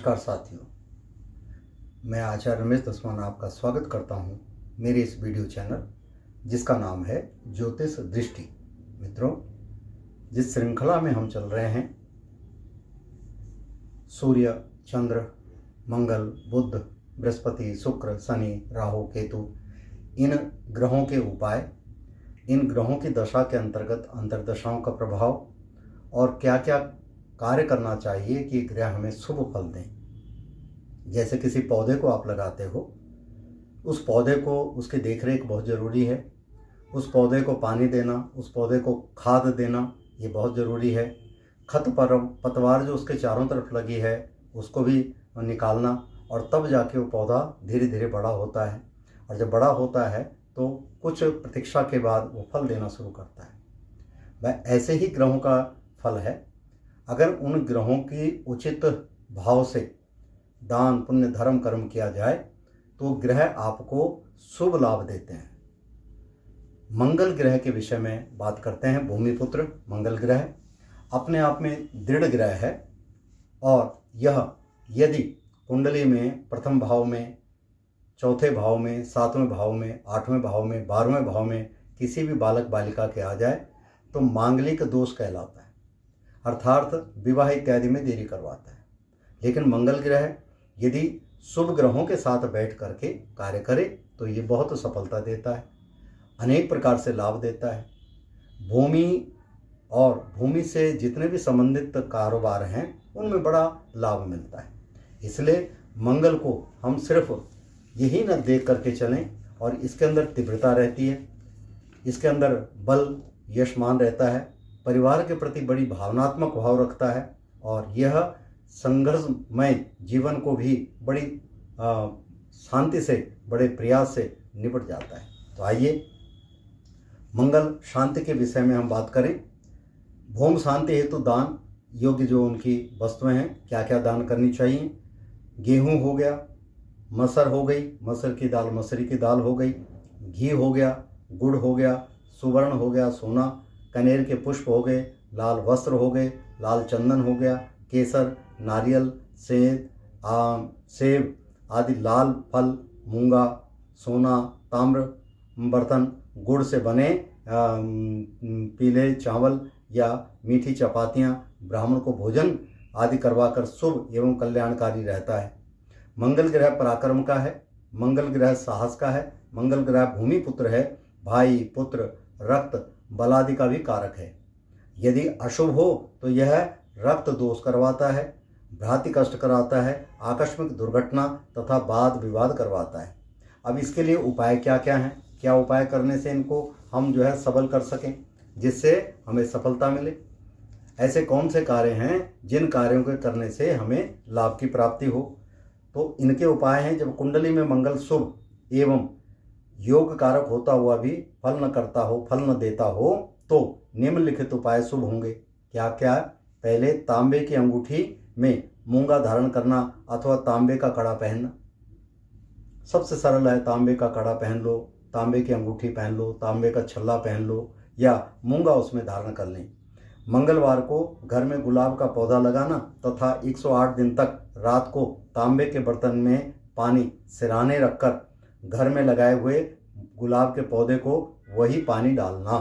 नमस्कार साथियों, मैं आचार्य रमेश दसवान आपका स्वागत करता हूं मेरे इस वीडियो चैनल जिसका नाम है ज्योतिष दृष्टि। मित्रों, जिस श्रृंखला में हम चल रहे हैं सूर्य, चंद्र, मंगल, बुध, बृहस्पति, शुक्र, शनि, राहु, केतु, इन ग्रहों के उपाय, इन ग्रहों की दशा के अंतर्गत अंतर्दशाओं का प्रभाव और क्या क्या कार्य करना चाहिए कि ग्रह हमें शुभ फल दें। जैसे किसी पौधे को आप लगाते हो, उस पौधे को उसकी देखरेख बहुत ज़रूरी है। उस पौधे को पानी देना, उस पौधे को खाद देना, ये बहुत ज़रूरी है। पतवार जो उसके चारों तरफ लगी है उसको भी निकालना, और तब जाके वो पौधा धीरे धीरे बड़ा होता है। और जब बड़ा होता है तो कुछ प्रतीक्षा के बाद वो फल देना शुरू करता है। वह ऐसे ही ग्रहों का फल है। अगर उन ग्रहों की उचित भाव से दान, पुण्य, धर्म, कर्म किया जाए तो ग्रह आपको शुभ लाभ देते हैं। मंगल ग्रह के विषय में बात करते हैं। भूमिपुत्र मंगल ग्रह अपने आप में दृढ़ ग्रह है, और यह यदि कुंडली में प्रथम भाव में, चौथे भाव में, सातवें भाव में, आठवें भाव में, 12वें भाव में किसी भी बालक बालिका के आ जाए तो मांगलिक दोष कहलाता है, अर्थात विवाह इत्यादि में देरी करवाता है। लेकिन मंगल ग्रह यदि शुभ ग्रहों के साथ बैठ करके कार्य करे तो ये बहुत सफलता देता है, अनेक प्रकार से लाभ देता है। भूमि और भूमि से जितने भी संबंधित कारोबार हैं उनमें बड़ा लाभ मिलता है। इसलिए मंगल को हम सिर्फ यही न देख करके चलें, और इसके अंदर तीव्रता रहती है, इसके अंदर बल, यशमान रहता है, परिवार के प्रति बड़ी भावनात्मक भाव रखता है, और यह संघर्षमय जीवन को भी बड़ी शांति से, बड़े प्रयास से निपट जाता है। तो आइए मंगल शांति के विषय में हम बात करें। भौम शांति हेतु दान योग्य जो उनकी वस्तुएं हैं, क्या क्या दान करनी चाहिए। गेहूं हो गया, मसर हो गई, मसर की दाल, मसरी की दाल हो गई, घी हो गया, गुड़ हो गया, सुवर्ण हो गया, सोना, कनेर के पुष्प हो गए, लाल वस्त्र हो गए, लाल चंदन हो गया, केसर, नारियल, सेब आदि लाल फल, मूंगा, सोना, ताम्र बर्तन, गुड़ से बने पीले चावल या मीठी चपातियाँ ब्राह्मण को भोजन आदि करवाकर शुभ एवं कल्याणकारी रहता है। मंगल ग्रह पराक्रम का है, मंगल ग्रह साहस का है, मंगल ग्रह भूमि पुत्र है, भाई, पुत्र, रक्त, बलादि का भी कारक है। यदि अशुभ हो तो यह रक्त दोष करवाता है, भ्रांति कष्ट कराता है, आकस्मिक दुर्घटना तथा वाद विवाद करवाता है। अब इसके लिए उपाय क्या क्या हैं, क्या उपाय करने से इनको हम सबल कर सकें, जिससे हमें सफलता मिले। ऐसे कौन से कार्य हैं जिन कार्यों के करने से हमें लाभ की प्राप्ति हो। तो इनके उपाय हैं। जब कुंडली में मंगल शुभ एवं योग कारक होता हुआ भी फल न करता हो, फल न देता हो, तो निम्नलिखित उपाय शुभ होंगे। क्या क्या? पहले, तांबे की अंगूठी में मूंगा धारण करना अथवा तांबे का कड़ा पहनना। सबसे सरल है, तांबे का कड़ा पहन लो, तांबे की अंगूठी पहन लो, तांबे का छल्ला पहन लो, या मूंगा उसमें धारण कर लें। मंगलवार को घर में गुलाब का पौधा लगाना तथा 108 दिन तक रात को तांबे के बर्तन में पानी सिराने रखकर घर में लगाए हुए गुलाब के पौधे को वही पानी डालना।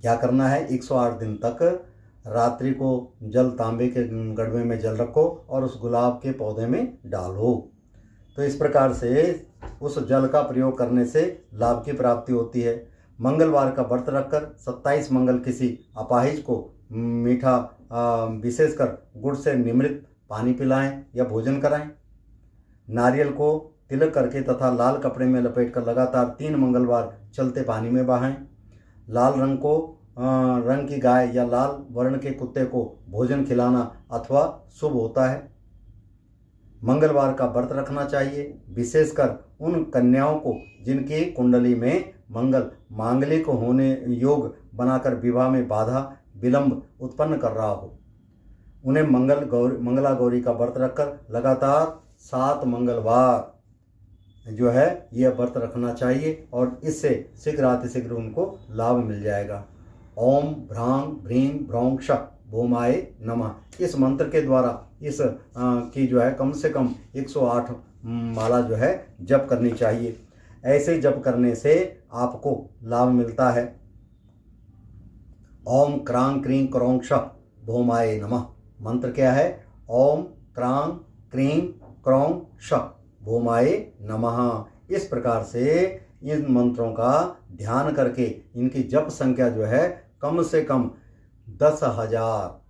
क्या करना है? 108 दिन तक रात्रि को जल, तांबे के गड़बे में जल रखो और उस गुलाब के पौधे में डालो। तो इस प्रकार से उस जल का प्रयोग करने से लाभ की प्राप्ति होती है। मंगलवार का व्रत रखकर 27 मंगल किसी अपाहिज को मीठा, विशेषकर गुड़ से निमृत पानी पिलाएं या भोजन कराएं। नारियल को तिलक करके तथा लाल कपड़े में लपेटकर लगातार 3 मंगलवार चलते पानी में बहाएं। लाल रंग की गाय या लाल वर्ण के कुत्ते को भोजन खिलाना अथवा शुभ होता है। मंगलवार का व्रत रखना चाहिए, विशेषकर उन कन्याओं को जिनकी कुंडली में मंगल मांगलिक होने योग बनाकर विवाह में बाधा विलंब उत्पन्न कर रहा हो। उन्हें मंगला गौरी का व्रत रखकर लगातार 7 मंगलवार यह व्रत रखना चाहिए, और इससे शीघ्रातिशीघ्र उनको लाभ मिल जाएगा। ओम भ्रां भ्रीं भ्रौं क्षः भूमाय नमः, इस मंत्र के द्वारा इस की जो है कम से कम 108 माला जो है जप करनी चाहिए। ऐसे जप करने से आपको लाभ मिलता है। ओम क्रांग क्रीं क्रौं क्ष भौमाय नमः। मंत्र क्या है? ओम क्रांग क्रीं क्रौं क्ष भौमाय नमः। इस प्रकार से इन मंत्रों का ध्यान करके इनकी जप संख्या जो है कम से कम 10,000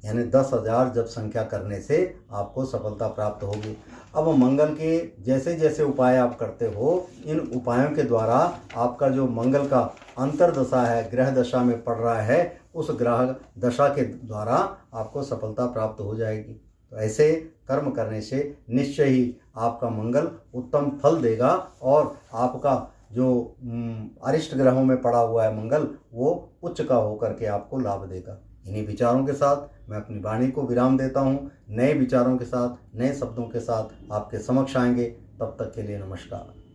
यानी 10,000 जप संख्या करने से आपको सफलता प्राप्त होगी। अब मंगल के जैसे जैसे उपाय आप करते हो, इन उपायों के द्वारा आपका जो मंगल का अंतर्दशा है, ग्रह दशा में पड़ रहा है, उस ग्रह दशा के द्वारा आपको सफलता प्राप्त हो जाएगी। तो ऐसे कर्म करने से निश्चय ही आपका मंगल उत्तम फल देगा और आपका जो अरिष्ट ग्रहों में पड़ा हुआ है मंगल, वो उच्च का होकर के आपको लाभ देगा। इन्हीं विचारों के साथ मैं अपनी वाणी को विराम देता हूँ। नए विचारों के साथ, नए शब्दों के साथ आपके समक्ष आएंगे। तब तक के लिए नमस्कार।